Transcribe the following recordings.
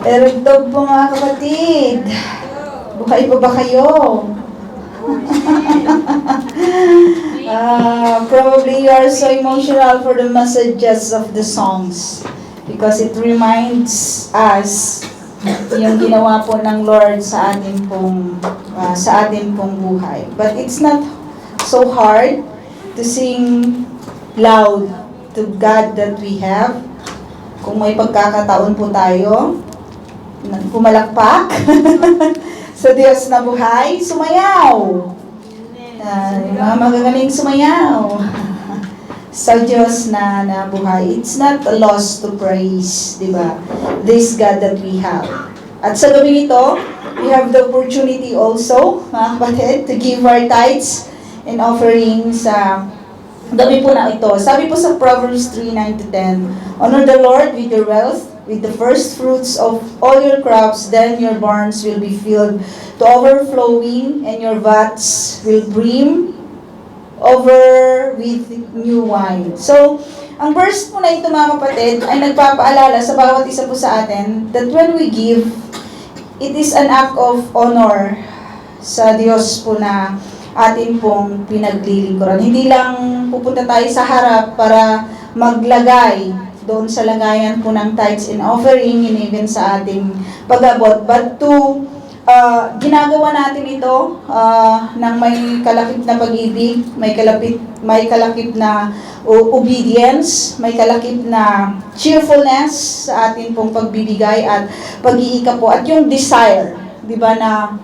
Erugtog po mga kapatid. Buhay pa ba kayo? Probably you are so emotional for the messages of the songs because it reminds us yung ginawa po ng Lord sa atin pong buhay. But it's not so hard to sing loud to God that we have. Kung may pagkakataon po tayo, pumalakpak sa Diyos na buhay, sumayaw. Yung mga magagaling sumayaw sa Diyos na buhay. It's not a loss to praise, di ba? This God that we have. At sa gabi ito, we have the opportunity also, mga kapatid, to give our tithes and offerings sa gabi po na ito. Sabi po sa Proverbs 3:9-10, honor the Lord with your wealth, with the first fruits of all your crops, then your barns will be filled to overflowing, and your vats will brim over with new wine. So, ang verse po na ito mga kapatid ay nagpapaalala sa bawat isa po sa atin that when we give, it is an act of honor sa Diyos po na atin pong pinaglilingkuran. Hindi lang pupunta tayo sa harap para maglagay doon sa lagayan po ng tithes and offering and even sa ating pag-abot, but to ginagawa natin ito ng may kalakip na pag-ibig, may kalakip na obedience, may kalakip na cheerfulness sa atin pong pagbibigay at pag-iika po, at yung desire, di ba, na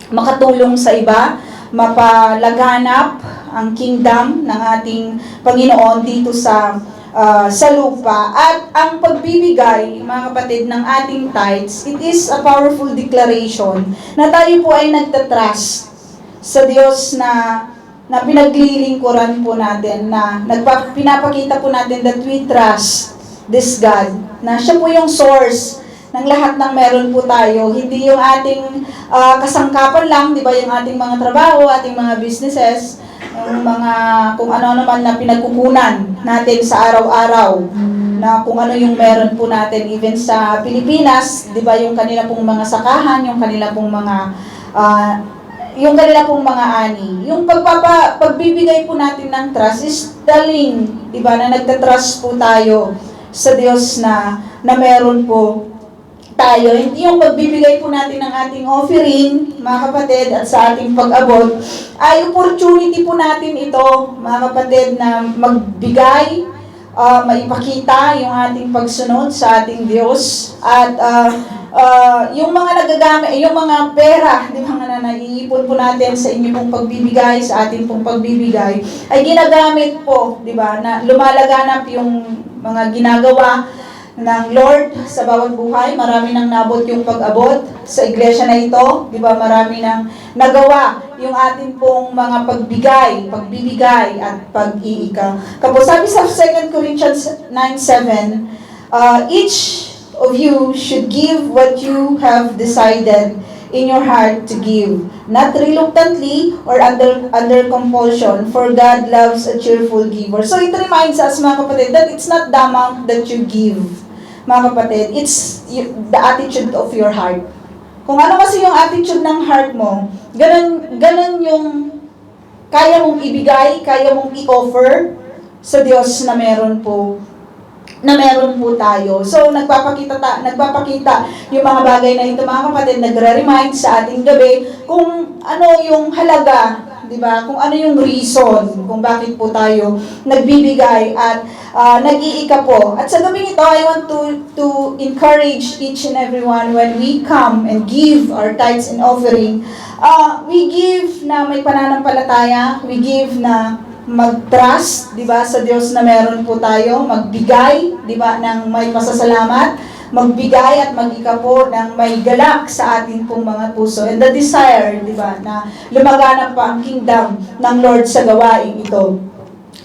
makatulong sa iba, mapalaganap ang kingdom ng ating Panginoon dito sa lupa. At ang pagbibigay, mga kapatid, ng ating tithes, it is a powerful declaration na tayo po ay nagtatrust sa Diyos na pinaglilingkuran po natin, na pinapakita po natin that we trust this God, na siya po yung source ng lahat ng meron po tayo. Hindi yung ating kasangkapan lang, di ba, yung ating mga trabaho, ating mga businesses, yung mga kung ano naman na pinagkukunan natin sa araw-araw, na kung ano yung meron po natin even sa Pilipinas, di ba, yung kanila pong mga sakahan, yung kanila pong mga ani. Yung pagbibigay po natin ng trust is telling, di ba, na nagtatrust po tayo sa Diyos na meron po tayo. Hindi yung pagbibigay po natin ng ating offering, mga kapatid, at sa ating pag-abot, ay opportunity po natin ito, mga kapatid, na magbigay, maipakita yung ating pagsunod sa ating Diyos, at yung mga nagagamit, yung mga pera, di ba, na naiipon po natin sa inyong pong pagbibigay, sa ating pong pagbibigay, ay ginagamit po, di ba, na lumalaganap yung mga ginagawa ng Lord sa bawat buhay. Marami nang nabot yung pag-abot sa iglesia na ito, di ba? Marami nang nagawa yung atin pong mga pagbibigay at pag-iika. Kapos sabi sa 2 Corinthians 9:7, each of you should give what you have decided in your heart to give, not reluctantly or under compulsion, for God loves a cheerful giver. So it reminds us, mga kapatid, that it's not the amount that you give, mga kapatid, it's the attitude of your heart. Kung ano kasi yung attitude ng heart mo, ganun yung kaya mong ibigay, kaya mong i-offer sa Diyos na meron po tayo. So, nagpapakita yung mga bagay na ito, mga kapatid, nagre-remind sa ating gabi kung ano yung halaga, di ba? Kung ano yung reason kung bakit po tayo nagbibigay at nag-iika po. At sa gabi ito, I want to encourage each and everyone when we come and give our tithes and offering, we give na may pananampalataya, we give na mag-trust, di ba, sa Diyos na meron po tayo, magbigay, di ba, ng may pasasalamat, magbigay at mag-ika po ng may galak sa ating pong mga puso. And the desire, di ba, na lumaganap pa ang kingdom ng Lord sa gawain ito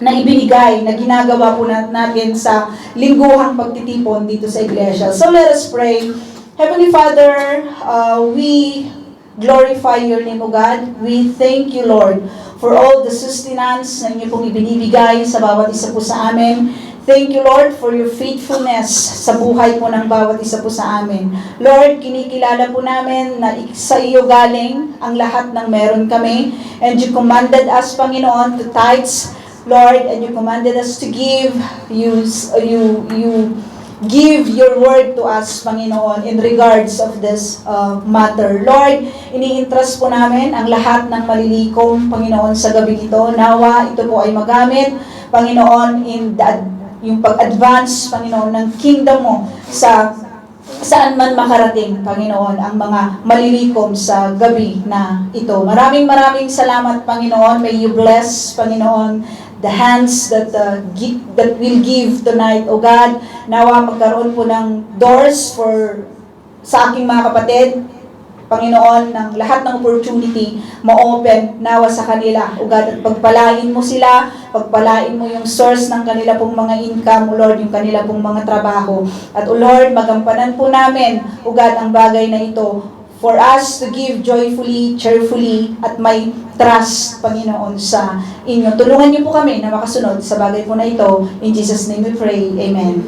na ibinigay, na ginagawa po natin sa lingguhang pagtitipon dito sa iglesia. So let us pray. Heavenly Father, we glorify your name, O God. We thank you, Lord, for all the sustenance na inyo pong ibinibigay sa bawat isa po sa amin. Thank you, Lord, for your faithfulness sa buhay po ng bawat isa po sa amin. Lord, kinikilala po namin na sa iyo galing ang lahat ng meron kami. And you commanded us, Panginoon, to tithes, Lord, and you commanded us to give. You give your word to us, Panginoon, in regards of this matter. Lord, ini-entrust po namin ang lahat ng malilikom, Panginoon, sa gabi ito. Nawa, ito po ay magamit, Panginoon, yung pag-advance, Panginoon, ng kingdom mo sa saan man makarating, Panginoon, ang mga malilikom sa gabi na ito. Maraming salamat, Panginoon. May you bless, Panginoon, the hands that will give tonight, O God. Nawa magkaroon po ng doors sa aking mga kapatid, Panginoon, ng lahat ng opportunity ma-open nawa sa kanila, O God, at pagpalain mo sila, pagpalain mo yung source ng kanila pong mga income, O Lord, yung kanila pong mga trabaho. At O Lord, magampanan po namin, O God, ang bagay na ito for us to give joyfully, cheerfully, at may trust, Panginoon, sa inyo. Tulungan niyo po kami na makasunod sa bagay po na ito. In Jesus' name we pray. Amen.